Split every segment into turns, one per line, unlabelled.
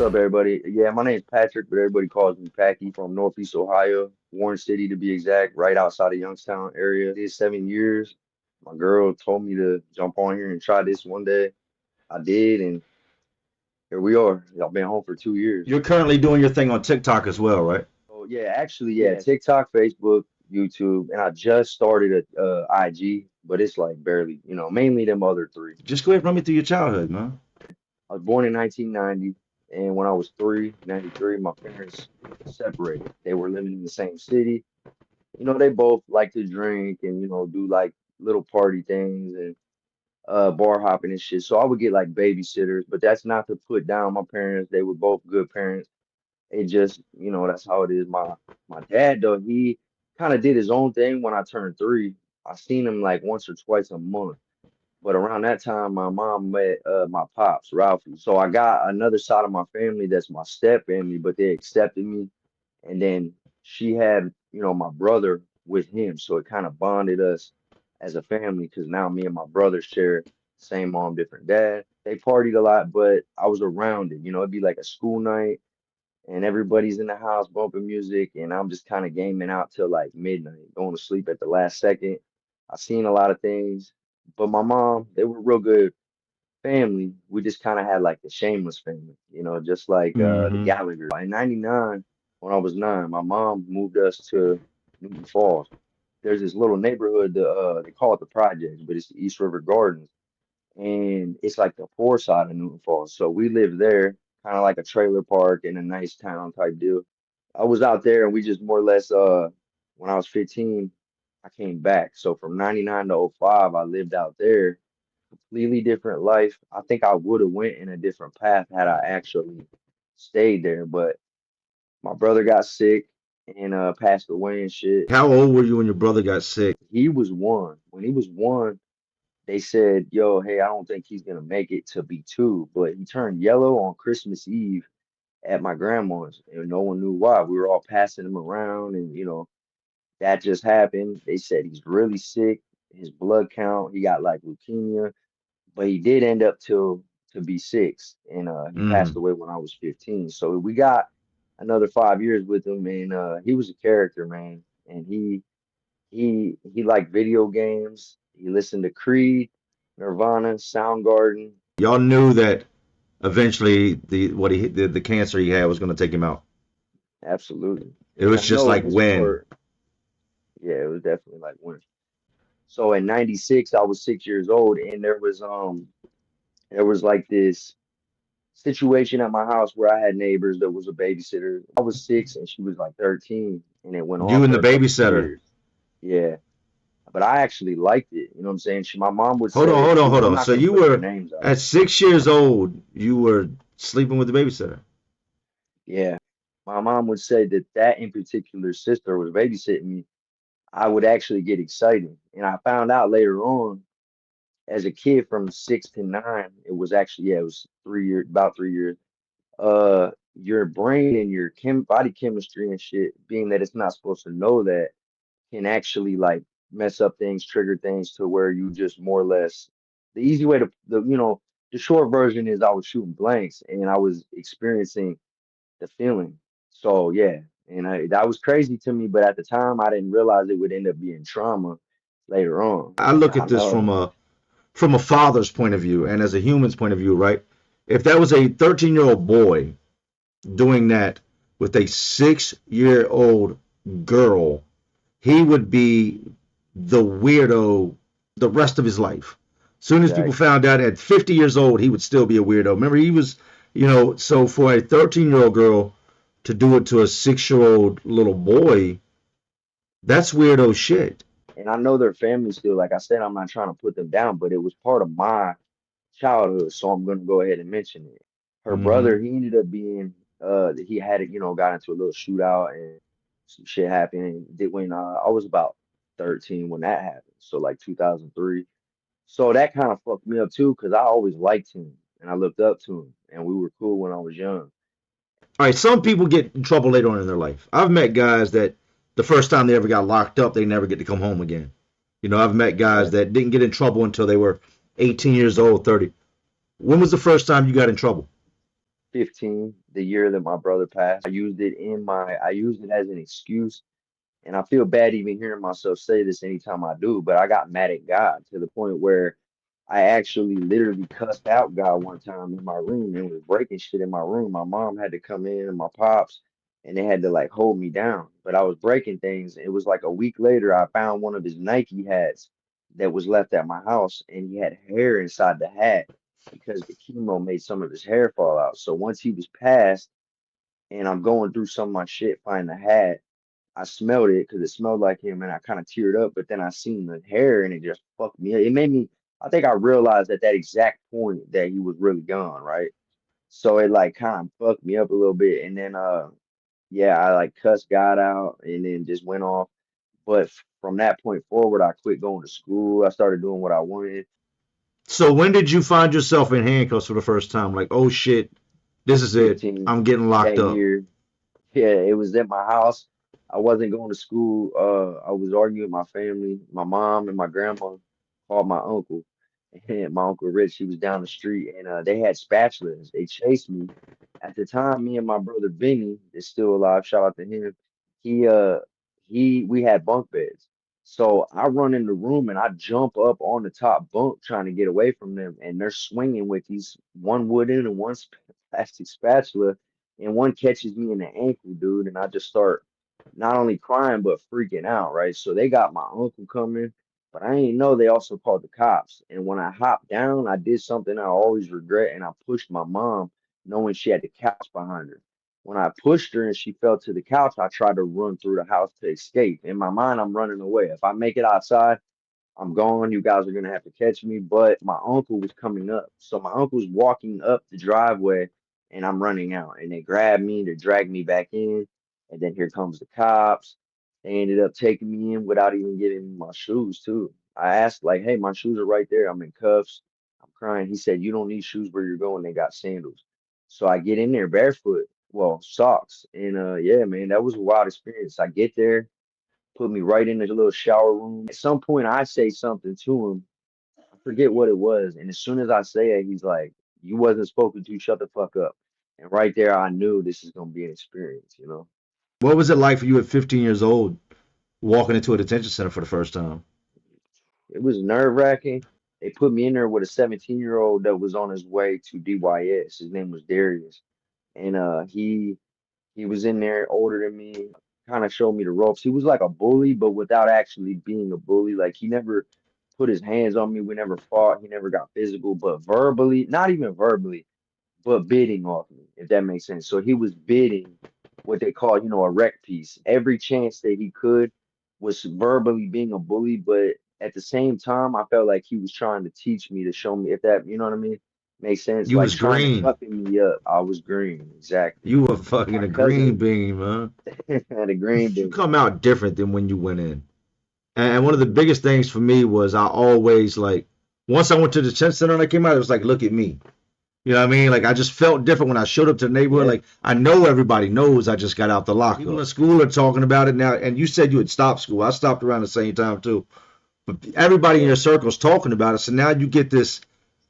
up, everybody? Yeah, my name's Patrick, but everybody calls me Packy from Northeast Ohio, Warren City to be exact, right outside of Youngstown area. Did 7 years. My girl told me to jump on here and try this one day. I did, and here we are. I've been home for 2 years.
You're currently doing your thing on TikTok as well, right?
So yeah, actually, yeah, TikTok, Facebook, YouTube, and I just started a IG, but it's like barely, mainly them other three.
Just go ahead and run me through your childhood, man.
I was born in 1990, and when I was 93, my parents separated. They were living in the same city. They both like to drink and, do like little party things and bar hopping and shit. So I would get like babysitters, but that's not to put down my parents. They were both good parents. It just, that's how it is. My dad though, he kind of did his own thing when I turned 3. I seen him like once or twice a month. But around that time, my mom met my pops, Ralphie. So I got another side of my family that's my step family, but they accepted me. And then she had, my brother with him. So it kind of bonded us as a family because now me and my brother share same mom, different dad. They partied a lot, but I was around it. It'd be like a school night and everybody's in the house bumping music, and I'm just kind of gaming out till like midnight, going to sleep at the last second. I seen a lot of things, but my mom, they were real good family. We just kind of had like the shameless family, just like the
Hmm.
Gallagher. In '99, when I was 9, my mom moved us to Newton Falls. There's this little neighborhood, they call it the Projects, but it's the East River Gardens, and it's like the poor side of Newton Falls. So we lived there, kind of like a trailer park in a nice town type deal. I was out there, and we just more or less, when I was 15, I came back. So from '99 to '05, I lived out there. Completely different life. I think I would have went in a different path had I actually stayed there. But my brother got sick and passed away and shit.
How old were you when your brother got sick?
He was 1. When he was 1, they said, "Yo, hey, I don't think he's gonna make it to be 2." But he turned yellow on Christmas Eve at my grandma's, and no one knew why. We were all passing him around, and that just happened. They said he's really sick. His blood count, he got like leukemia, but he did end up to be 6, and he passed
Mm.
away when I was 15. So we got another 5 years with him, and he was a character, man. And he liked video games. He listened to Creed, Nirvana, Soundgarden.
Y'all knew that eventually the cancer he had was going to take him out.
Absolutely.
It
And
was
I
just
know
like
his
when.
part, yeah, it was definitely like when. So in '96, I was 6 years old, and there was like this situation at my house where I had neighbors that was a babysitter. I was 6 and she was like 13, and it went on
You and the
for a couple
babysitter.
years. Yeah, but I actually liked it. You know what I'm saying? My mom would
Hold on,
say,
hold on, hold
I'm
on.
not
So
gonna
you
put their
were
names out.
at 6 years old. You were sleeping with the babysitter.
Yeah, my mom would say that in particular sister was babysitting me. I would actually get excited, and I found out later on as a kid from 6 to 9, it was actually, yeah, it was 3 years, about 3 years. Your brain and your body chemistry and shit, being that it's not supposed to know that, can actually like mess up things, trigger things to where you just more or less. The easy way to the short version is I was shooting blanks and I was experiencing the feeling. So yeah, and that was crazy to me, but at the time I didn't realize it would end up being trauma later on.
I look
I
at this
know.
from a father's point of view and as a human's point of view, right? If that was a 13-year-old boy doing that with a 6-year-old girl, he would be the weirdo the rest of his life. Soon as people
Exactly.
found out at 50 years old, he would still be a weirdo. Remember, he was, so for a 13-year-old girl to do it to a 6-year-old little boy, that's weirdo shit.
And I know their family still, like I said, I'm not trying to put them down, but it was part of my childhood, so I'm gonna go ahead and mention it. Her
Hmm.
brother, he ended up being he had it, got into a little shootout and some shit happened. And did when I was about 13 when that happened. So like 2003. So that kind of fucked me up too, because I always liked him and I looked up to him and we were cool when I was young.
All right, some people get in trouble later on in their life. I've met guys that the first time they ever got locked up, they never get to come home again. I've met guys
Yeah.
that didn't get in trouble until they were 18 years old, 30. When was the first time you got in trouble?
15, the year that my brother passed. I used it as an excuse. And I feel bad even hearing myself say this anytime I do, but I got mad at God to the point where I actually literally cussed out God one time in my room and was breaking shit in my room. My mom had to come in and my pops, and they had to like hold me down. But I was breaking things. It was like a week later, I found one of his Nike hats that was left at my house, and he had hair inside the hat because the chemo made some of his hair fall out. So once he was passed, and I'm going through some of my shit, find the hat. I smelled it because it smelled like him, and I kind of teared up. But then I seen the hair, and it just fucked me up. It made me. I think I realized at that exact point that he was really gone, right? So it like kind of fucked me up a little bit, and then yeah, I like cussed God out, and then just went off. But from that point forward, I quit going to school. I started doing what I wanted.
So when did you find yourself in handcuffs for the first time? Like, oh shit, this is it.
15
I'm getting locked
that
up.
year. Yeah, it was at my house. I wasn't going to school. I was arguing with my family. My mom and my grandma called my uncle, and my uncle Rich, he was down the street, and they had spatulas. They chased me. At the time, me and my brother Benny is still alive. Shout out to him. He uh we had bunk beds. So I run in the room and I jump up on the top bunk trying to get away from them, and they're swinging with these one wooden and one plastic spatula, and one catches me in the ankle, dude, and I just start not only crying but freaking out, right? So they got my uncle coming, but I didn't know they also called the cops. And when I hopped down, I did something I always regret, and I pushed my mom, knowing she had the couch behind her. When I pushed her and she fell to the couch, I tried to run through the house to escape. In my mind, I'm running away. If I make it outside, I'm gone. You guys are gonna have to catch me. But my uncle was coming up. So my uncle's walking up the driveway and I'm running out. And they grabbed me, they dragged me back in. And then here comes the cops. They ended up taking me in without even giving me my shoes, too. I asked, like, hey, my shoes are right there. I'm in cuffs. I'm crying. He said, you don't need shoes where you're going. They got sandals. So I get in there barefoot, well, socks. And yeah, man, that was a wild experience. I get there, put me right in the little shower room. At some point, I say something to him. I forget what it was. And as soon as I say it, he's like, you wasn't spoken to, shut the fuck up. And right there, I knew this is going to be an experience, you know?
What was it like for you at 15 years old walking into a detention center for the first time?
It was nerve-wracking. They put me in there with a 17-year-old that was on his way to DYS. His name was Darius. And he was in there older than me, kind of showed me the ropes. He was like a bully, but without actually being a bully. Like he never put his hands on me. We never fought. He never got physical, but verbally, not even verbally, but bidding off me, if that makes sense. So he was bidding what they call, a wreck piece. Every chance that he could was verbally being a bully, but at the same time, I felt like he was trying to teach me to show me if that, you know what I mean? Makes sense.
You
Like
was
trying to
green.
toughen me up. I was green, exactly.
You were fucking
My
a green
cousin
bean, man.
had a green
You
bean.
come out different than when you went in. And one of the biggest things for me was I always like once I went to the detention center and I came out, it was like, look at me. You know what I mean? Like I just felt different when I showed up to the neighborhood.
Yeah,
Like I know everybody knows I just got out the lockup. People in school are talking about it now. And you said you had stopped school. I stopped around the same time too. But everybody in
yeah,
your circle's talking about it. So now you get this,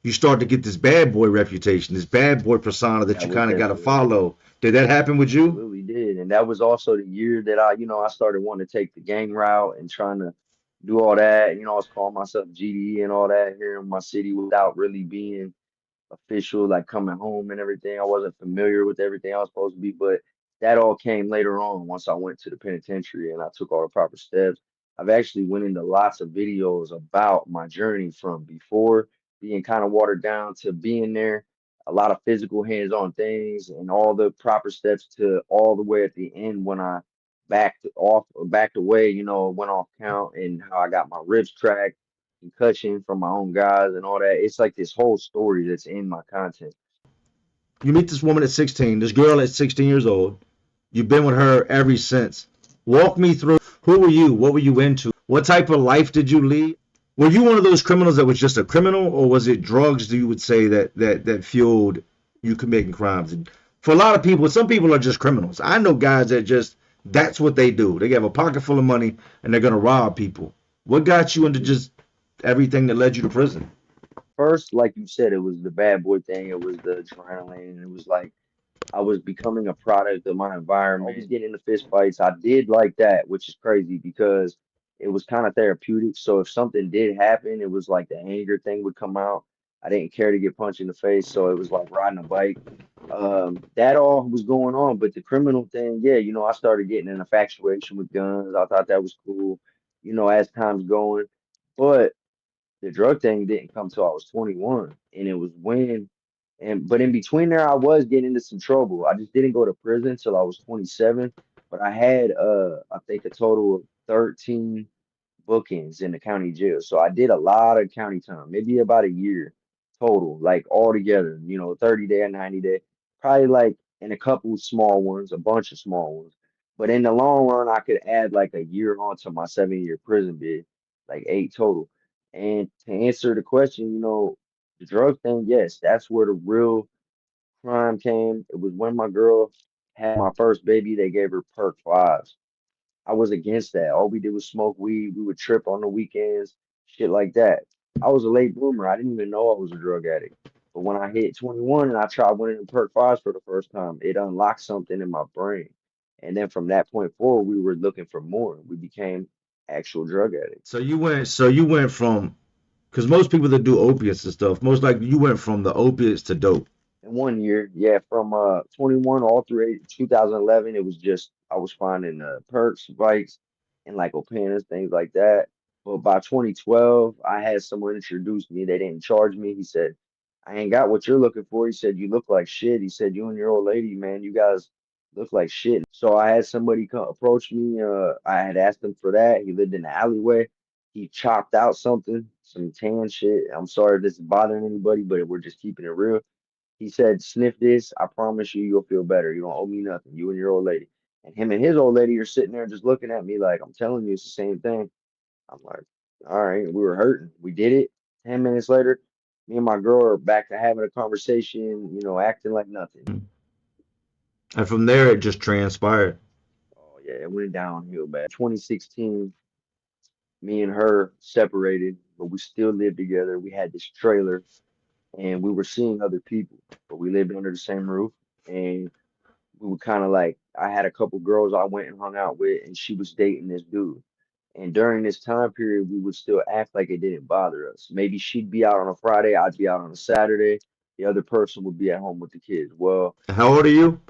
you start to get this bad boy reputation, this bad boy persona that
that
you
was
kind of got to
definitely
follow. Did that happen with you?
absolutely did. And that was also the year that I started wanting to take the gang route and trying to do all that. I was calling myself GD and all that here in my city without really being official, like coming home and everything. I wasn't familiar with everything I was supposed to be, but that all came later on once I went to the penitentiary and I took all the proper steps. I've actually went into lots of videos about my journey from before being kind of watered down to being there, a lot of physical hands-on things and all the proper steps to all the way at the end when I backed away, went off count and how I got my ribs cracked, concussion from my own guys and all that. It's like this whole story that's in my content.
You meet this woman at 16, this girl at 16 years old. You've been with her ever since. Walk me through who were you? What were you into? What type of life did you lead? Were you one of those criminals that was just a criminal, or was it drugs that you would say that fueled you committing crimes? And for a lot of people, some people are just criminals. I know guys that just that's what they do. They have a pocket full of money and they're gonna rob people. What got you into just everything that led you to prison?
First, like you said, it was the bad boy thing. It was the adrenaline. It was like I was becoming a product of my environment. Always getting into fist fights. I did like that, which is crazy because it was kind of therapeutic. So if something did happen, it was like the anger thing would come out. I didn't care to get punched in the face, so it was like riding a bike. That all was going on, but the criminal thing, yeah, I started getting an infatuation with guns. I thought that was cool, as time's going. But the drug thing didn't come till I was 21, and it was but in between there, I was getting into some trouble. I just didn't go to prison till I was 27, but I had I think a total of 13 bookings in the county jail. So I did a lot of county time, maybe about a year total, like all together, 30 day and 90 day, probably like in a couple small ones, a bunch of small ones. But in the long run, I could add like a year onto my 7 year prison bid, like eight total. And to answer the question, the drug thing, yes, that's where the real crime came. It was when my girl had my first baby, they gave her perk fives. I was against that. All we did was smoke weed. We would trip on the weekends, shit like that. I was a late bloomer. I didn't even know I was a drug addict. But when I hit 21 and I tried one of them perk fives for the first time, it unlocked something in my brain. And then from that point forward, we were looking for more. We became actual drug addicts.
So you went from, because most people that do opiates and stuff, most likely you went from the opiates to dope.
In 1 year, yeah, from 21 all through 2011, it was just I was finding perks, bikes, and like Opanas, things like that. But by 2012, I had someone introduce me. They didn't charge me. He said, "I ain't got what you're looking for." He said, "You look like shit." He said, "You and your old lady, man, you guys look like shit." So I had somebody come approach me. I had asked him for that. He lived in the alleyway. He chopped out something, some tan shit. I'm sorry if this is bothering anybody, but we're just keeping it real. He said, "Sniff this. I promise you, you'll feel better. You don't owe me nothing. You and your old lady." And him and his old lady are sitting there just looking at me like, "I'm telling you, it's the same thing." I'm like, "All right." We were hurting. We did it. 10 minutes later, me and my girl are back to having a conversation, acting like nothing.
And from there, it just transpired.
Oh, yeah, it went downhill bad. 2016, me and her separated, but we still lived together. We had this trailer and we were seeing other people, but we lived under the same roof. And we were kind of like, I had a couple girls I went and hung out with, and she was dating this dude. And during this time period, we would still act like it didn't bother us. Maybe she'd be out on a Friday, I'd be out on a Saturday. The other person would be at home with the kids. Well,
How old are you?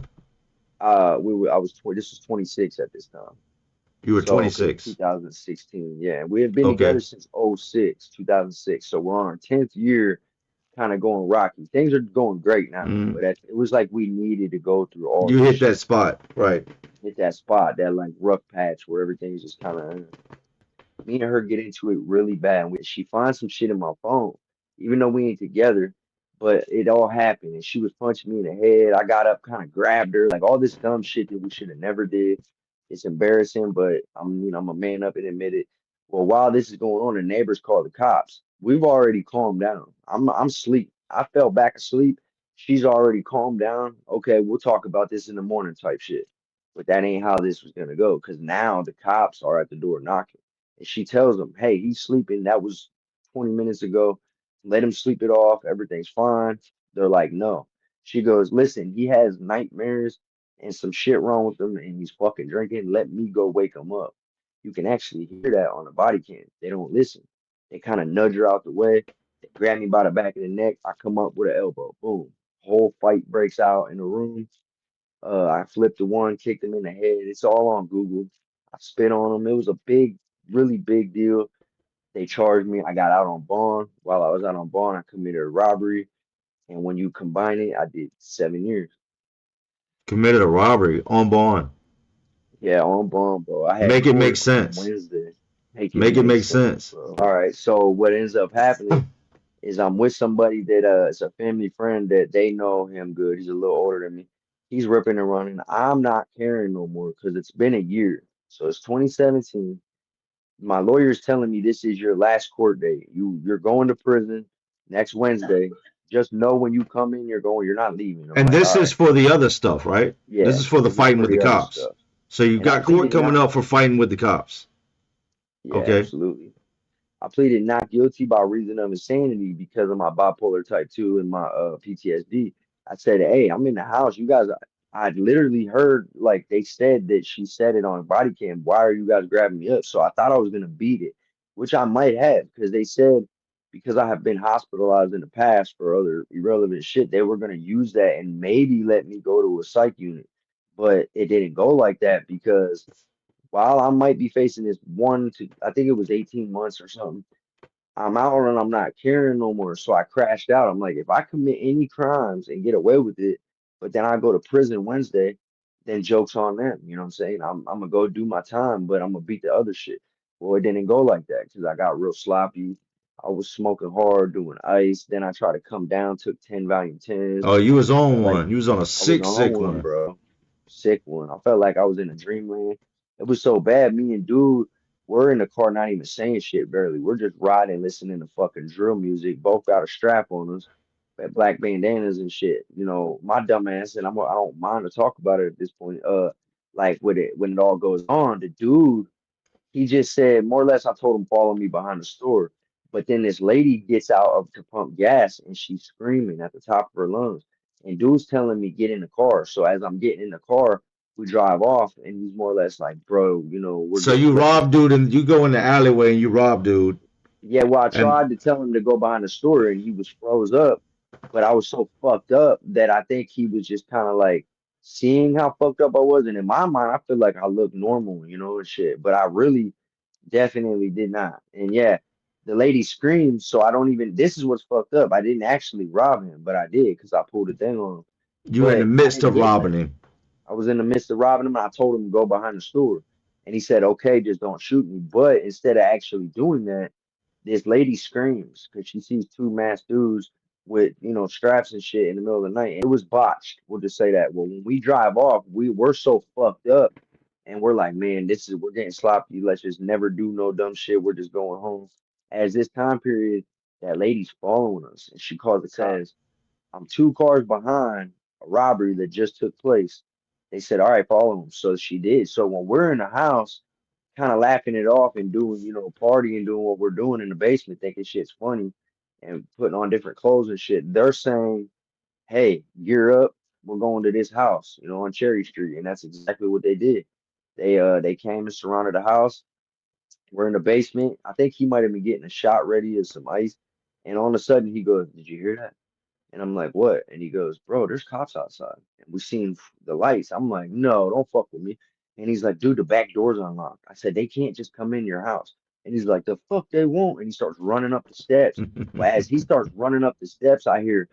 I was 20, this was 26 at this time.
You were
So, because
26.
2016, yeah, we have been
Okay.
together since '06, 2006. So we're on our 10th year, kind of going rocky. Things are going great now,
Mm.
but it was like we needed to go through all
You
this
hit that
shit,
spot, right?
hit that spot, that like rough patch where everything's just kind of me and her get into it really bad. And she finds some shit in my phone, even though we ain't together. But it all happened, and she was punching me in the head. I got up, kind of grabbed her, like all this dumb shit that we should have never did. It's embarrassing, but I'm a man up and admit it. Well, while this is going on, the neighbors call the cops. We've already calmed down. I'm asleep. I fell back asleep. She's already calmed down. Okay, we'll talk about this in the morning, type shit. But that ain't how this was gonna go, because now the cops are at the door knocking. And she tells him, "Hey, he's sleeping. That was 20 minutes ago. Let him sleep it off. Everything's fine." They're like, "No." She goes, "Listen, he has nightmares and some shit wrong with him, and he's fucking drinking. Let me go wake him up." You can actually hear that on the body cam. They don't listen. They kind of nudge her out the way. They grab me by the back of the neck. I come up with an elbow. Boom. Whole fight breaks out in the room. I flipped the one, kicked him in the head. It's all on Google. I spit on him. It was a big, really big deal. They charged me. I got out on bond. While I was out on bond, I committed a robbery. And when you combine it, I did 7 years.
Committed a robbery on bond.
Yeah, on bond, bro. I had
Make it make
court on
sense.
Wednesday. Make it
Make it
make
make
sense,
sense.
bro. All right. So what ends up happening is I'm with somebody that is a family friend that they know him good. He's a little older than me. He's ripping and running. I'm not caring no more because it's been a year. So it's 2017. My lawyer's telling me this is your last court date. You're going to prison next Wednesday. Just know when you come in, you're going. You're not leaving. I'm
And
like,
this
all
is
right,
for the other stuff, right? This
yeah.
is for the
This is
fighting
for
with the
the other
cops.
stuff.
So you
And I
got court
pleaded
coming
not.
up for fighting with the cops.
Yeah,
Okay.
absolutely. I pleaded not guilty by reason of insanity because of my bipolar type 2 and my PTSD. I said, "Hey, I'm in the house. You guys." I literally heard like they said that she said it on body cam. Why are you guys grabbing me up? So I thought I was gonna beat it, which I might have, because they said because I have been hospitalized in the past for other irrelevant shit, they were gonna use that and maybe let me go to a psych unit. But it didn't go like that because while I might be facing this one to I think it was 18 months or something, I'm out and I'm not caring no more. So I crashed out. I'm like, if I commit any crimes and get away with it, but then I go to prison Wednesday, then joke's on them. You know what I'm saying? I'm gonna go do my time, but I'm gonna beat the other shit. Well, it didn't go like that because I got real sloppy. I was smoking hard, doing ice. Then I tried to come down, took 10 Valium 10s.
Oh, you was
I
on
felt like
one. You was on a
I was
sick,
on
sick
one,
one.
bro. Sick one. I felt like I was in a dreamland. It was so bad. Me and dude, we're in the car, not even saying shit barely. We're just riding, listening to fucking drill music. Both got a strap on us, black bandanas and shit. You know, my dumb ass, and I don't mind to talk about it at this point. Like with it when it all goes on, the dude he just said more or less I told him follow me behind the store. But then this lady gets out of to pump gas and she's screaming at the top of her lungs. And dude's telling me get in the car. So as I'm getting in the car, we drive off and he's more or less like, bro, you know, we're
So
getting
you
clipped.
rob dude and you go in the alleyway and you rob dude.
Yeah, well, I
And
tried to tell him to go behind the store and he was froze up, but I was so fucked up that I think he was just kind of like seeing how fucked up I was. And in my mind, I feel like I look normal, you know, and shit. But I really definitely did not. And yeah, the lady screamed, so I don't even. This is what's fucked up. I didn't actually rob him, but I did because I pulled a thing on him.
you were in the
But I
midst
didn't
of
get
robbing
nothing.
him.
I was in the midst of robbing him, and I told him to go behind the store. And he said, "Okay, just don't shoot me." But instead of actually doing that, this lady screams because she sees two masked dudes with straps and shit in the middle of the night. And it was botched. We'll just say that. Well, when we drive off, we're so fucked up, and we're like, man, we're getting sloppy. Let's just never do no dumb shit. We're just going home. As this time period, that lady's following us, and she calls the cops.
Says
I'm two cars behind a robbery that just took place. They said, all right, follow him. So she did. So when we're in the house kind of laughing it off and doing, partying, doing what we're doing in the basement, thinking shit's funny and putting on different clothes and shit. They're saying, hey, gear up. We're going to this house, on Cherry Street. And that's exactly what they did. They came and surrounded the house. We're in the basement. I think he might have been getting a shot ready of some ice. And all of a sudden he goes, did you hear that? And I'm like, what? And he goes, bro, there's cops outside. And we seen the lights. I'm like, no, don't fuck with me. And he's like, dude, the back door's unlocked. I said, they can't just come in your house. And he's like, the fuck they won't. And he starts running up the steps. Well, as he starts running up the steps, I hear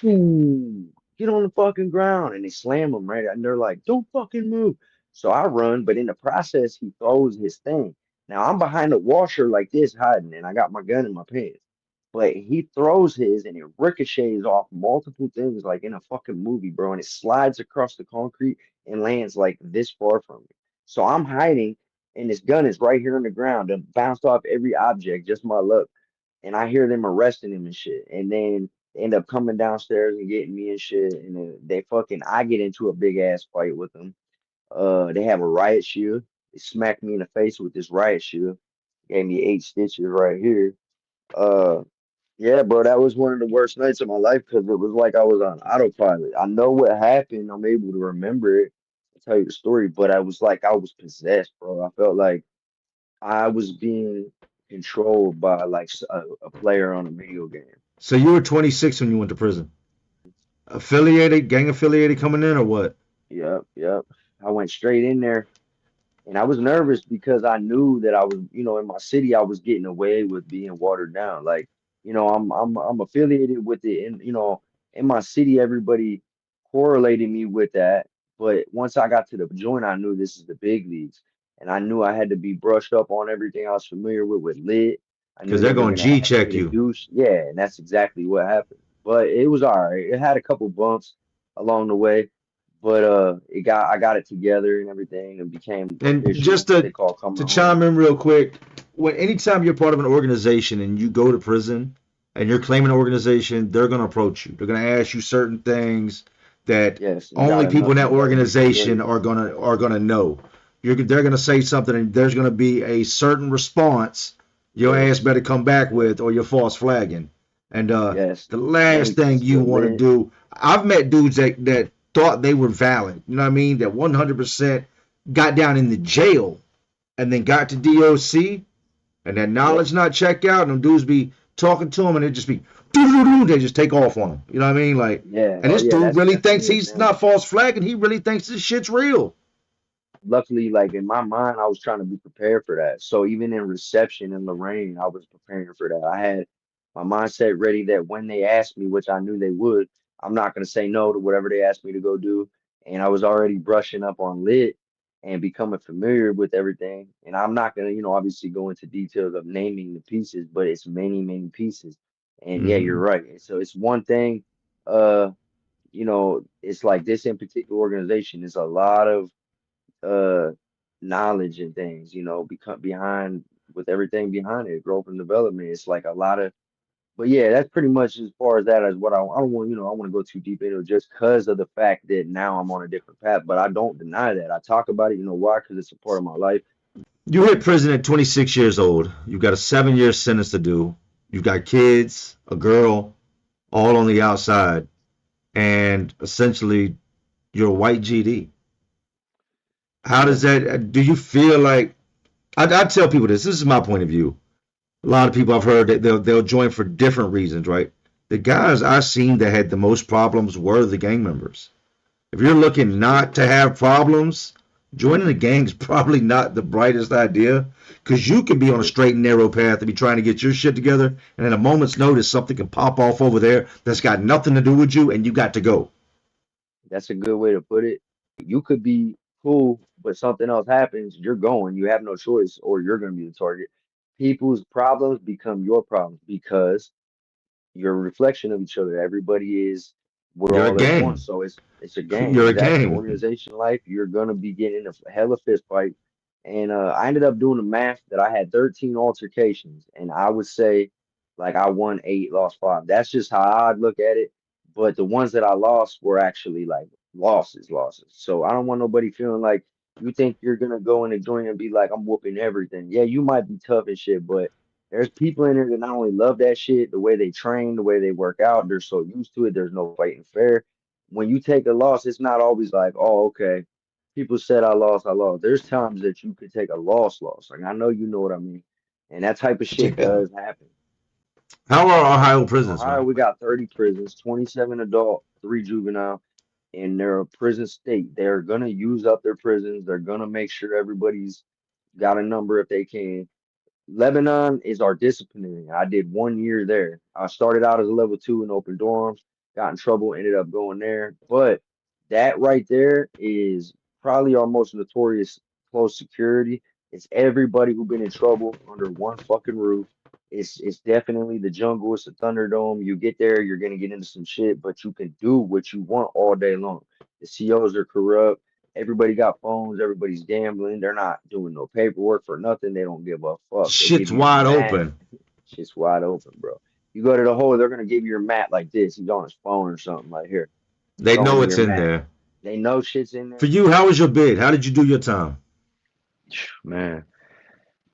boom, get on the fucking ground. And they slam him right. And they're like, don't fucking move. So I run, but in the process, he throws his thing. Now I'm behind a washer like this, hiding, and I got my gun in my pants. But he throws his and it ricochets off multiple things like in a fucking movie, bro. And it slides across the concrete and lands like this far from me. So I'm hiding, and this gun is right here on the ground and bounced off every object, just my luck. And I hear them arresting him and shit. And then they end up coming downstairs and getting me and shit. And then I get into a big ass fight with them. They have a riot shield. They smacked me in the face with this riot shield. Gave me 8 stitches right here. Uh, yeah, bro, that was one of the worst nights of my life because it was like I was on autopilot. I know what happened. I'm able to remember it. I'll tell you the story, but I was like I was possessed, bro. I felt like I was being controlled by like a player on a video game.
so you were 26 when you went to prison. Affiliated, gang affiliated coming in or what?
Yep, yep. I went straight in there. And I was nervous because I knew that I was, in my city, I was getting away with being watered down. Like, I'm affiliated with it, and in my city, everybody correlated me with that. But once I got to the joint, I knew this is the big leagues, and I knew I had to be brushed up on everything I was familiar with lit. I
Because
knew
they're
they were
going to
gonna
G
ask me
check
to
you.
do, yeah, and that's exactly what happened. But it was all right. It had a couple bumps along the way, but I got it together and everything and became
And
official,
just
what they call
to
coming home.
chime in real quick, when anytime you're part of an organization and you go to prison and you're claiming an organization, they're going to approach you. They're going to ask you certain things that
Yes, you
only people in that
you gotta be
organization
familiar.
are gonna know. They're going to say something and there's going to be a certain response your ass
Yes,
better come back with or you're false flagging. And
yes.
the last
Gangs is
thing you
still
want to
lit.
do, I've met dudes that thought they were valid. You know what I mean? That 100% got down in the jail and then got to DOC and that
Yeah,
knowledge not check out, and them dudes be talking to him and it just be they just take off on him. You know what I mean? Like,
yeah,
and
oh
this
yeah,
dude really
that's
thinks
me,
he's
example.
not false flagging. He really thinks this shit's real.
Luckily, like in my mind, I was trying to be prepared for that. So even in reception in Lorraine, I was preparing for that. I had my mindset ready that when they asked me, which I knew they would, I'm not going to say no to whatever they asked me to go do. And I was already brushing up on lit and becoming familiar with everything. And I'm not going to, obviously go into details of naming the pieces, but it's many, many pieces. And yeah, you're
Hmm.
right. And so it's one thing, it's like this in particular organization is a lot of uh knowledge and things, become behind with everything behind it, growth and development. It's like a lot of, but yeah, that's pretty much as far as that as what I don't want, I want to go too deep into it just because of the fact that now I'm on a different path. But I don't deny that. I talk about it, why? Because it's a part of my life.
You hit prison at 26 years old. You've got a 7 year sentence to do. You've got kids, a girl, all on the outside, and essentially you're a white GD. How
Yeah.
does that? Do you feel like? I tell people this. This is my point of view. A lot of people I've heard that they'll join for different reasons, right? The guys I've seen that had the most problems were the gang members. If you're looking not
Absolutely.
to have problems, joining the gang's probably not the brightest idea because you could be on a
Yeah,
straight and narrow path to be trying to get your shit together, and at a moment's notice, something can pop off over there that's got nothing to do with you, and you got to go.
that's a good way to put it. You could be cool, but something else happens, you're going. You have no choice, or you're going to be the target. People's problems become your problems because you're a reflection of each other. Everybody is, we're
You're a
all as one.
gang.
So it's a gang.
You're a
Exactly.
gang.
Organization life, you're gonna be getting in a hella fist fight. And I ended up doing the math that I had 13 altercations, and I would say like I won eight, lost five. That's just how I'd look at it. But the ones that I lost were actually like losses. So I don't want nobody feeling like you think you're gonna go in a joint and be like, I'm whooping everything. Yeah, you might be tough and shit, but there's people in there that not only love that shit, the way they train, the way they work out, they're so used to it. There's no fighting fair. When you take a loss, it's not always like, oh, okay. People said I lost, I lost. There's times that you could take a loss. Like I know you know what I mean. And that type of shit
Yeah.
does happen.
How are Ohio
In
prisons,
Ohio,
man?
we got 30 prisons, 27 adult, three juvenile, and they're a prison state. They're gonna use up their prisons. They're gonna make sure everybody's got a number if they can. Lebanon is our disciplinary. I did 1 year there. I started out as a level two in open dorms, got in trouble, ended up going there. But that right there is probably our most notorious close security. It's everybody who been in trouble under one fucking roof. It's definitely the jungle. It's the Thunderdome. You get there, you're gonna get into some shit, but you can do what you want all day long. The COs are corrupt. Everybody got phones. Everybody's gambling. They're not doing no paperwork for nothing. They don't give a fuck. They
Shit's
give you your
wide
mat.
open.
Shit's wide open, bro. You go to the hole, they're gonna give you your mat like this. He's on his phone or something like here.
They
Show
know
me
it's
your
in
mat.
there.
They know shit's in
For
there.
you, how was your bid? How did you do your time?
Man,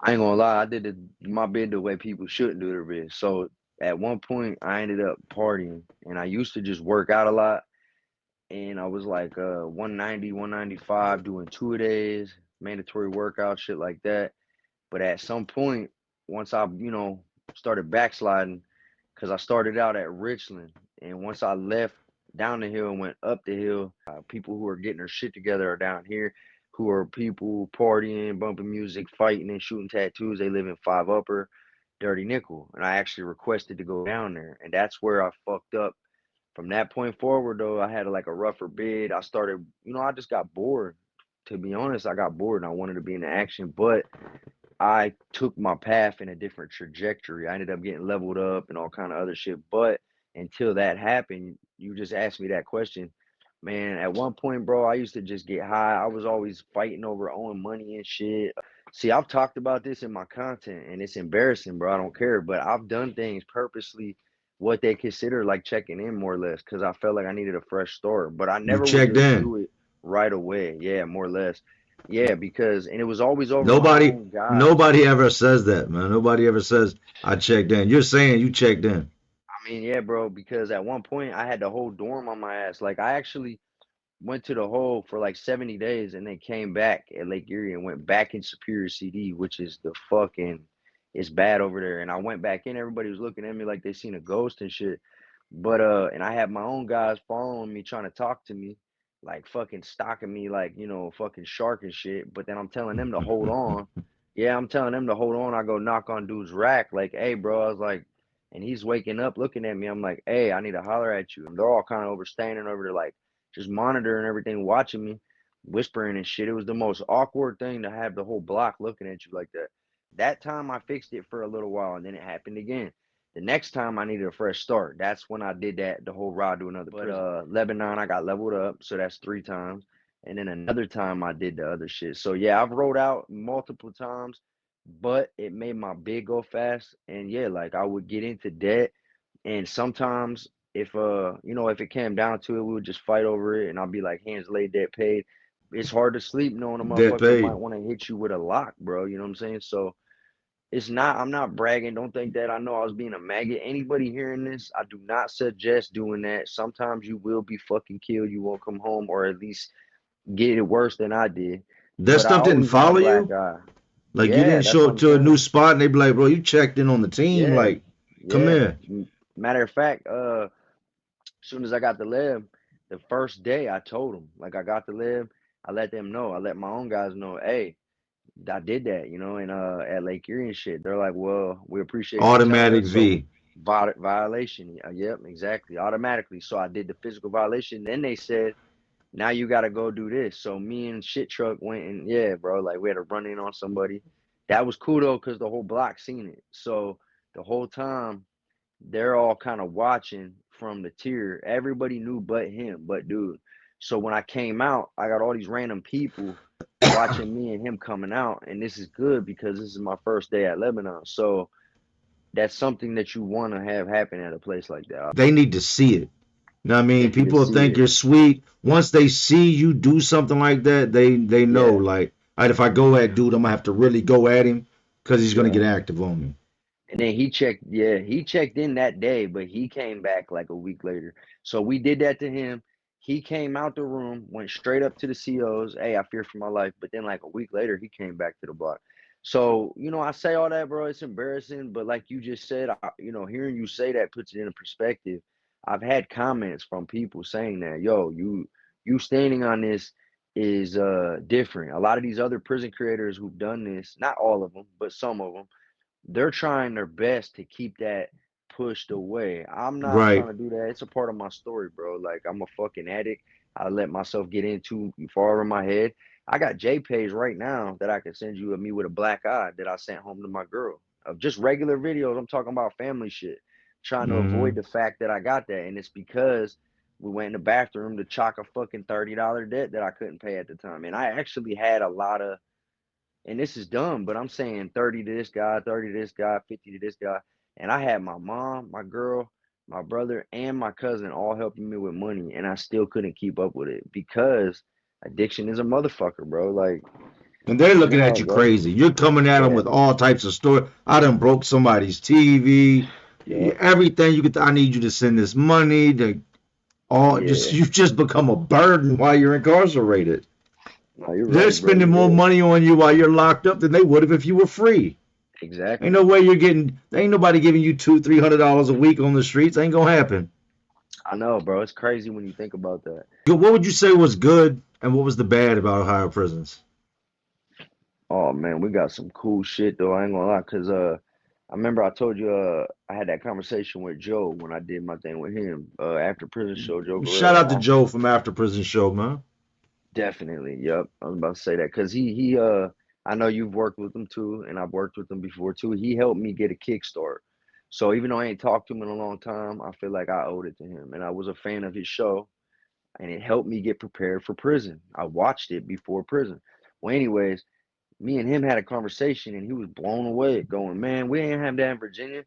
I ain't gonna lie. I did my bid the way people shouldn't do their bid. So at one point, I ended up partying, and I used to just work out a lot. And I was like 190, 195, doing 2 days, mandatory workout, shit like that. But at some point, once I, started backsliding, because I started out at Richland, and once I left down the hill and went up the hill, people who are getting their shit together are down here, who are people partying, bumping music, fighting, and shooting tattoos. They live in Five Upper, Dirty Nickel, and I actually requested to go down there, and that's where I fucked up. From that point forward, though, I had like a rougher bid. I started, I just got bored. To be honest, I got bored and I wanted to be in the action, but I took my path in a different trajectory. I ended up getting leveled up and all kind of other shit. But until that happened, you just asked me that question. Man, at one point, bro, I used to just get high. I was always fighting over owing money and shit. See, I've talked about this in my content and it's embarrassing, bro. I don't care. But I've done things purposely what they consider like checking in more or less because I felt like I needed a fresh start. But I
You
never would
checked
just
in.
do it right away. Yeah, more or less. Yeah, because and it was always over my
Nobody,
own guys.
nobody ever says that, man. Nobody ever says I checked in. You're saying you checked in.
I mean, yeah, bro, because at one point I had the whole dorm on my ass. Like I actually went to the hole for like 70 days and then came back at Lake Erie and went back in Superior CD, which is the fucking, it's bad over there. And I went back in, everybody was looking at me like they seen a ghost and shit. But and I had my own guys following me, trying to talk to me, like fucking stalking me like, you know, fucking shark and shit. But then I'm telling them to hold on. Yeah, I'm telling them to hold on. I go knock on dude's rack, like, hey, bro. I was like, and he's waking up looking at me. I'm like, hey, I need to holler at you. And they're all kind of overstanding over there, like just monitoring everything, watching me, whispering and shit. It was the most awkward thing to have the whole block looking at you like that. That time I fixed it for a little while and then it happened again. The next time I needed a fresh start. That's when I did that, the whole ride to another prison. But Lebanon, I got leveled up, so that's 3 times. And then another time I did the other shit. So yeah, I've rolled out multiple times, but it made my bid go fast. And yeah, like I would get into debt. And sometimes if you know, if it came down to it, we would just fight over it and I'll be like hands laid, debt paid. It's hard to sleep knowing a
Debt
motherfucker might
paid.
want to hit you with a lock, bro. You know what I'm saying? So it's not, I'm not bragging. Don't think that I know I was being a maggot. Anybody hearing this, I do not suggest doing that. Sometimes you will be fucking killed. You won't come home or at least get it worse than I did.
That
But I
stuff didn't
always had a
follow
black
you?
eye.
Like you
Yeah,
didn't
that's
show
what
up
I'm
to a new
saying.
spot and they be like, bro, you checked in on the team.
Yeah,
Like, come
yeah.
here.
Matter of fact, as soon as I got the lib, the first day I told them, like I got the lib, I let them know. I let my own guys know, hey, I did that, you know, and at Lake Erie and shit. They're like, well, we appreciate you telling
Automatic
us. So
V.
violation. Yep, exactly. Automatically. So I did the physical violation. Then they said, now you gotta go do this. So me and shit truck went and yeah, bro, like we had to run in on somebody. That was cool though, because the whole block seen it. So the whole time they're all kind of watching from the tier. Everybody knew but him, but dude. So when I came out, I got all these random people watching me and him coming out. And this is good because this is my first day at Lebanon. So that's something that you want to have happen at a place like that.
They need to see it. You know what I
They
mean?
need to
People
see
think
it.
you're sweet. Once they see you do something like that, they know,
Yeah,
like, all right, if I go at dude, I'm gonna have to really go at him because he's gonna
yeah.
get active on me.
And then he checked in that day, but he came back like a week later. So we did that to him. He came out the room, went straight up to the COs. Hey, I fear for my life. But then like a week later, he came back to the block. So, you know, I say all that, bro. It's embarrassing. But like you just said, you know, hearing you say that puts it in perspective. I've had comments from people saying that, yo, you standing on this is different. A lot of these other prison creators who've done this, not all of them, but some of them, they're trying their best to keep that pushed away. I'm not trying
Right.
to do that. It's a part of my story, bro. Like I'm a fucking addict. I let myself get into far over my head. I got JPEGs right now that I can send you of me with a black eye that I sent home to my girl of just regular videos. I'm talking about family shit, trying to avoid
Hmm.
the fact that I got that, and it's because we went in the bathroom to chalk a fucking $30 debt that I couldn't pay at the time, and I actually had a lot of, and this is dumb, but I'm saying 30 to this guy, 30 to this guy, 50 to this guy. And I had my mom, my girl, my brother, and my cousin all helping me with money, and I still couldn't keep up with it because addiction is a motherfucker, bro. Like,
And they're
you know
looking
how
at
it
you
go.
crazy. You're coming at them
Yeah,
with all types of stories. I done broke somebody's TV.
yeah,
Everything you could. I need you to send this money. To all just
yeah.
you've just become a burden while you're incarcerated.
No, you're
They're
right, brother.
spending more
Yeah,
money on you while you're locked up than they would have if you were free. Ain't
exactly.
no way you're getting. Ain't nobody giving you $200-300 a week on the streets. Ain't gonna happen.
I know, bro. It's crazy when you think about that.
What would you say was good and what was the bad about Ohio prisons?
Oh man, we got some cool shit though. I ain't gonna lie, cause I remember I told you I had that conversation with Joe when I did my thing with him after prison show. Joe
Shout
Guerrero,
out to Joe from After Prison Show, man.
definitely. Yep, I was about to say that because he I know you've worked with him too, and I've worked with him before too. He helped me get a kickstart. So even though I ain't talked to him in a long time, I feel like I owed it to him, and I was a fan of his show, and it helped me get prepared for prison. I watched it before prison. Well, anyways, me and him had a conversation and he was blown away, going, man, we ain't have that in Virginia.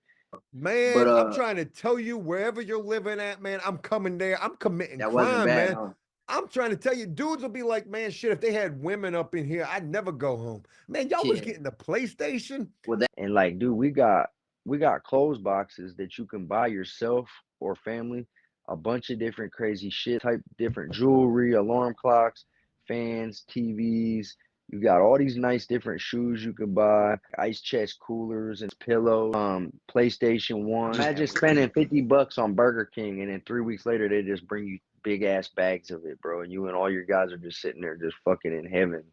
But
Man, I'm trying to tell you, wherever you're living at, man, I'm coming there. I'm committing
that wasn't
crime,
bad,
man.
huh?
I'm trying to tell you, dudes will be like, man, shit, if they had women up in here, I'd never go home. Man, y'all was
Yeah.
getting the PlayStation.
Well, that, and like, dude, we got clothes boxes that you can buy yourself or family a bunch of different crazy shit, type different jewelry, alarm clocks, fans, TVs. You got all these nice different shoes you could buy, ice chest coolers and pillows, PlayStation 1. Imagine spending $50 on Burger King and then 3 weeks later they just bring you big ass bags of it, bro. And you and all your guys are just sitting there just fucking in heaven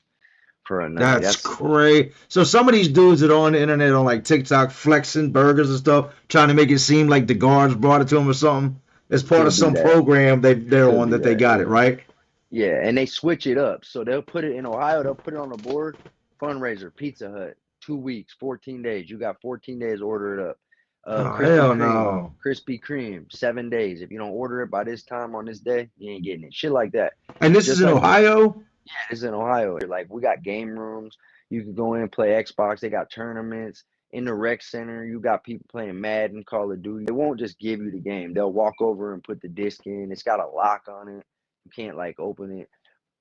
for a night.
That's
That's
crazy. So some of these dudes that are on the internet on like TikTok flexing burgers and stuff, trying to make it seem like the guards brought it to them or something. It's part of
could be
some
that.
program they're
Could
on
be
that they
that,
got it,
yeah.
right?
Yeah, and they switch it up. So they'll put it in Ohio, they'll put it on the board. Fundraiser, Pizza Hut, 2 weeks, 14 days. You got 14 days, order it up.
Oh
Krispy
hell
Kreme,
no.
Krispy Kreme, 7 days. If you don't order it by this time on this day, you ain't getting it. Shit like that.
And this is
Just
in
like
Ohio?
it's in Ohio. Like we got game rooms. You can go in and play Xbox. They got tournaments in the rec center. You got people playing Madden, Call of Duty. They won't just give you the game. They'll walk over and put the disc in. It's got a lock on it. You can't like open it.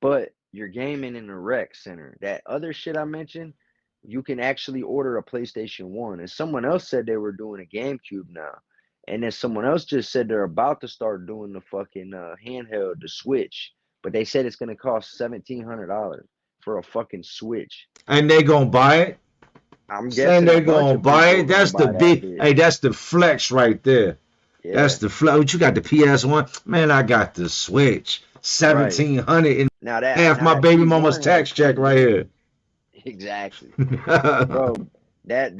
But you're gaming in the rec center. That other shit I mentioned, you can actually order a PlayStation 1. And someone else said they were doing a GameCube now. And then someone else just said they're about to start doing the fucking handheld, the Switch. But they said it's gonna cost $1,700 for a fucking Switch.
And they gonna buy it?
I'm
Saying
guessing a
they're
bunch
gonna
of
buy
people are
it?
gonna
That's the
buy that
big
bitch.
hey, that's the flex right there. That's
Yeah,
the flex. What you got the PS1? Man, I got the Switch.
right.
1700 and half
Now
my
that
baby mama's
P1 has
tax check right
20 games.
here.
Exactly. Bro, that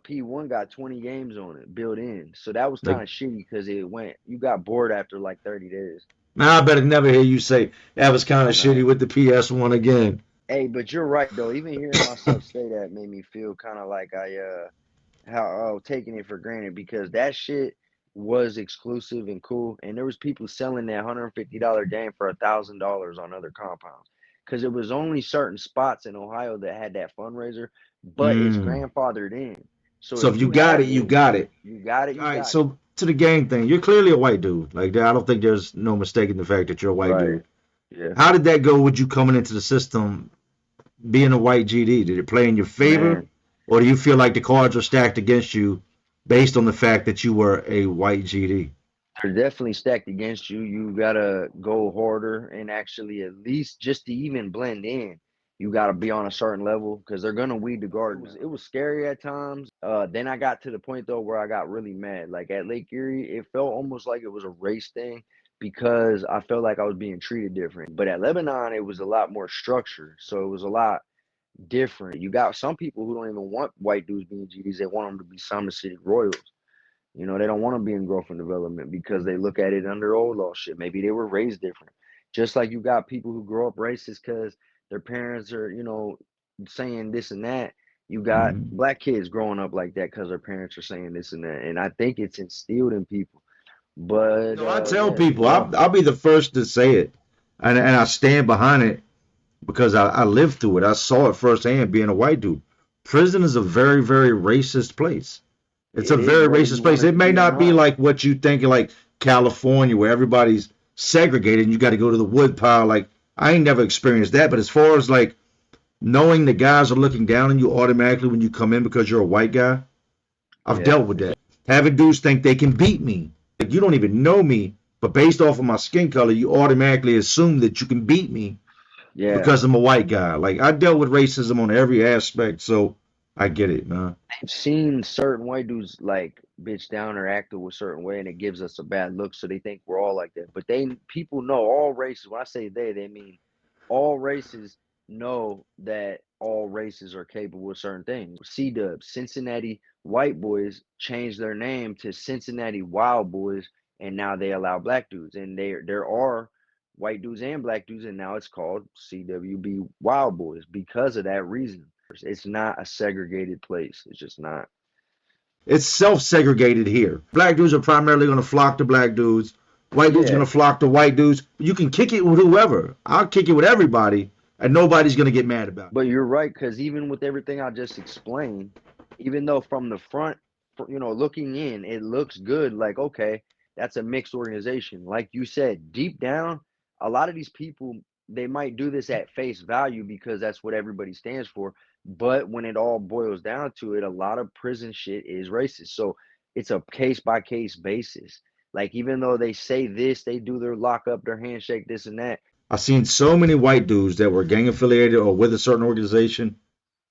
P1 got 20 games on it built in. So that was
Like,
kind of shitty because you got bored after like 30 days.
now I better never hear you say that was kind
I
of shitty
know.
with the PS1 again.
Hey, but you're right though. Even hearing myself say that made me feel kind of like I how taking it for granted because that shit was exclusive and cool, and there was people selling that $150 game for $1,000 on other compounds because it was only certain spots in Ohio that had that fundraiser, but it's
Mm.
grandfathered in. So
So
if
if you
you
got it,
have
you
it,
got it.
you got it,
All
you
right,
got it.
so to the gang thing, you're clearly a white dude. Like, I don't think there's no mistaking the fact that you're a white
Right.
dude.
Yeah.
How did that go with you coming into the system being a white GD? Did it play in your favor,
Man,
or do you feel like the cards were stacked against you based on the fact that you were a white GD?
they're definitely stacked against you. You gotta go harder and actually at least just to even blend in, you gotta be on a certain level because they're gonna weed the garden. It was scary at times. Then I got to the point though where I got really mad. Like at Lake Erie, it felt almost like it was a race thing because I felt like I was being treated different. But at Lebanon, it was a lot more structured, so it was a lot different. You got some people who don't even want white dudes being GDs; they want them to be Summer City Royals. They don't want to be in growth and development because they look at it under old law shit. Maybe they were raised different. Just like you got people who grow up racist because their parents are, saying this and that. You got
Mhm.
black kids growing up like that because their parents are saying this and that. And I think it's instilled in people. But
No, I tell
yeah,
people,
rough.
I'll be the first to say it, and I stand behind it because I lived through it. I saw it firsthand being a white dude. Prison is a very, very racist place. It's a
It is
very
whether
racist
you
place.
want it
It
to
may
be or
not be
not.
like what you think, like California, where everybody's segregated and you got to go to the wood pile. Like, I ain't never experienced that. But as far as like knowing the guys are looking down on you automatically when you come in because you're a white guy, I've
Yeah,
dealt with that. Having dudes think they can beat me. Like, you don't even know me, but based off of my skin color, you automatically assume that you can beat me
yeah.
because I'm a white guy. Like, I dealt with racism on every aspect, so I get it, man.
I've seen certain white dudes like bitch down or act a certain way, and it gives us a bad look. So they think we're all like that. But people know all races. When I say they mean all races know that all races are capable of certain things. C Dubs, Cincinnati white boys changed their name to Cincinnati Wild Boys, and now they allow black dudes. And there are white dudes and black dudes, and now it's called CWB Wild Boys because of that reason. It's not a segregated place. It's just not.
It's self-segregated here. Black dudes are primarily going to flock to black dudes. White dudes are
Yeah,
going to flock to white dudes. You can kick it with whoever. I'll kick it with everybody, and nobody's going to get mad about it.
but you're right because even with everything I just explained, even though from the front, looking in, it looks good. Like okay, that's a mixed organization. Like you said, deep down, a lot of these people they might do this at face value because that's what everybody stands for. But when it all boils down to it, a lot of prison shit is racist. So it's a case by case basis. Like even though they say this, they do their lock up, their handshake, this and that.
I've seen so many white dudes that were gang affiliated or with a certain organization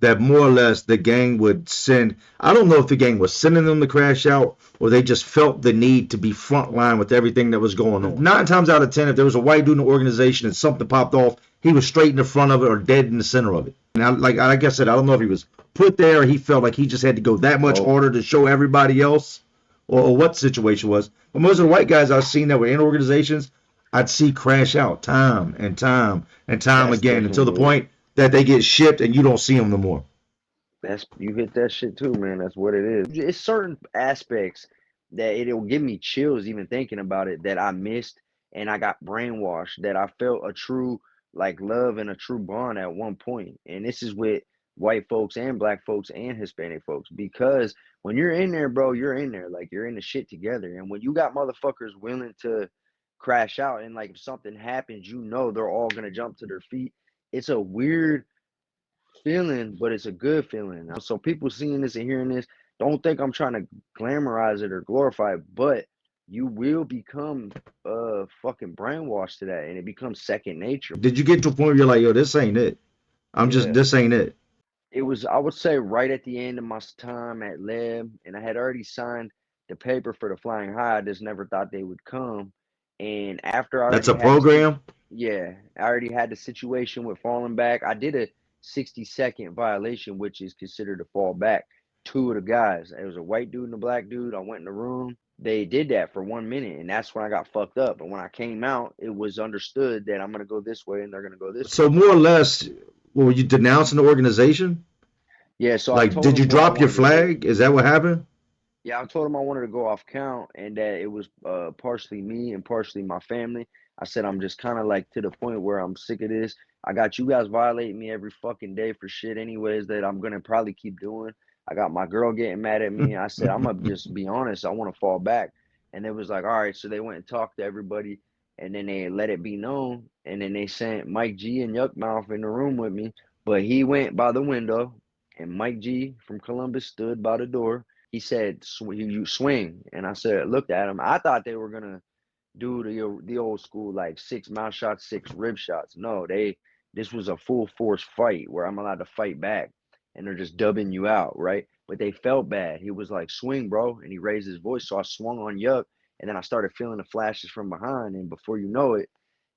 that more or less the gang would send. I don't know if the gang was sending them to crash out or they just felt the need to be frontline with everything that was going on. 9 times out of 10, if there was a white dude in the organization and something popped off, he was straight in the front of it or dead in the center of it. And like I said, I don't know if he was put there or he felt like he just had to go that much harder to show everybody else or what the situation was. But most of the white guys I've seen that were in organizations, I'd see crash out time and time and time
That's
again until the
definitely it.
point that they get shipped and you don't see them no more.
That's you hit that shit too, man. That's what it is. It's certain aspects that it'll give me chills even thinking about it that I missed and I got brainwashed that I felt a true like love and a true bond at one point. And this is with white folks and black folks and Hispanic folks because when you're in there, bro, you're in there like you're in the shit together. And when you got motherfuckers willing to crash out and like if something happens, you know they're all gonna jump to their feet. It's a weird feeling, but it's a good feeling. So people seeing this and hearing this, don't think I'm trying to glamorize it or glorify it, but you will become fucking brainwashed to that and it becomes second nature.
Did you get to a point where you're like, yo, this ain't it?
Yeah.
This ain't it.
It was, I would say, right at the end of my time at Leb, and I had already signed the paper for the Flying High. I just never thought they would come. And after I
That's
already
a
had
program?
yeah, I already had the situation with falling back. I did a 60-second violation, which is considered a fall back. Two of the guys, it was a white dude and a black dude. I went in the room. They did that for 1 minute, and that's when I got fucked up. And when I came out, it was understood that I'm gonna go this way and they're gonna go this way.
So more or less, were you denouncing the organization?
Yeah, so I
Like,
told
did you
them what I
drop your
wanted to do.
flag? Is that what happened?
Yeah, I told him I wanted to go off count and that it was partially me and partially my family. I said I'm just kind of like to the point where I'm sick of this. I got you guys violating me every fucking day for shit anyways that I'm gonna probably keep doing. I got my girl getting mad at me. I said I'm gonna just be honest. I want to fall back. And it was like, all right. So they went and talked to everybody, and then they let it be known. And then they sent Mike G and Yuckmouth in the room with me, but he went by the window, and Mike G from Columbus stood by the door. He said, "You swing," and I said, looked at him. I thought they were gonna do the old school like 6 mouth shots, 6 rib shots. No, this was a full force fight where I'm allowed to fight back, and they're just dubbing you out, right? But they felt bad. He was like, "Swing, bro," and he raised his voice, so I swung on Yuck, and then I started feeling the flashes from behind, and before you know it,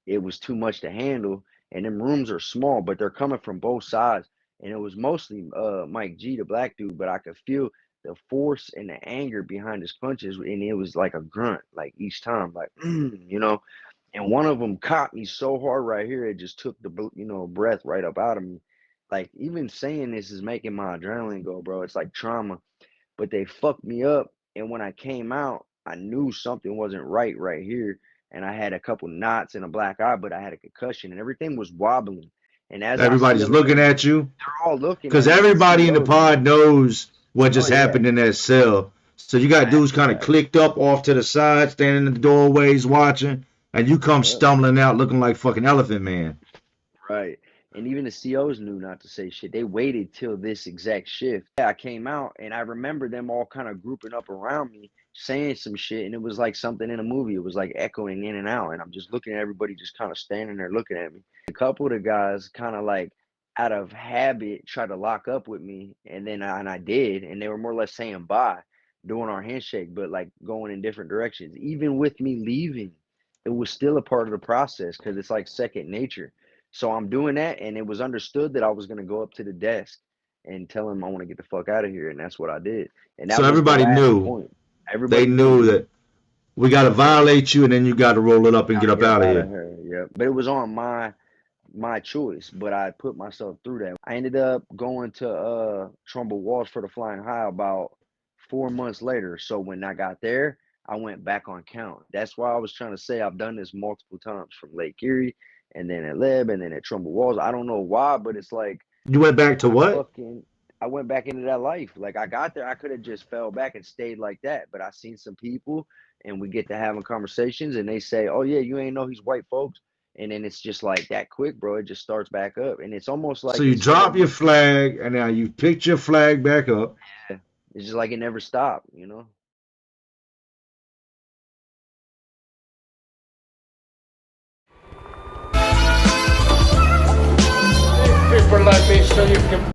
it was too much to handle. And them rooms are small, but they're coming from both sides. And it was mostly Mike G, the black dude, but I could feel the force and the anger behind his punches, and it was like a grunt, like each time, like you know. And one of them caught me so hard right here, it just took the breath right up out of me. Like even saying this is making my adrenaline go, bro. It's like trauma, but they fucked me up. And when I came out, I knew something wasn't right here. And I had a couple knots and a black eye, but I had a concussion and everything was wobbling. And as I see
Everybody's
them,
looking at you
they're all looking
because
at me, the
everybody in the
CEOs and
pod
them.
knows what
Oh
just
yeah,
happened in that cell. So you got
I had
dudes
to
kind of
have.
clicked up off to the side, standing in the doorways watching, and you come
Yep.
stumbling out looking like fucking Elephant Man.
Right. And even the COs knew not to say shit. They waited till this exact shift. Yeah, I came out and I remember them all kind of grouping up around me, saying some shit, and it was like something in a movie. It was like echoing in and out. And I'm just looking at everybody just kind of standing there looking at me. A couple of the guys kind of like out of habit tried to lock up with me, and then I did, and they were more or less saying bye, doing our handshake, but like going in different directions. Even with me leaving, it was still a part of the process because it's like second nature. So I'm doing that, and it was understood that I was gonna go up to the desk and tell him I want to get the fuck out of here, and that's what I did. And
So
that was the
everybody
last
knew.
point.
They
Everybody
knew
knew.
that we got to
Yep.
violate you, and then you got to roll it up and get
Gotta
up
get up
out of
out of
here.
here. Yep. But it was on my choice, but I put myself through that. I ended up going to Trumbull Walls for the Flying High about 4 months later. So when I got there, I went back on count. That's why I was trying to say I've done this multiple times from Lake Erie and then at Leb and then at Trumbull Walls. I don't know why, but it's like
You went back to
I
what?
fucking I went back into that life. Like I got there, I could have just fell back and stayed like that. But I seen some people and we get to having conversations and they say, "Oh yeah, you ain't know he's white folks." And then it's just like that quick, bro. It just starts back up. And it's almost
So
like
you
instead
drop
of
your flag, and now you picked your flag back up.
it's just like it never stopped, you know?
show you if you can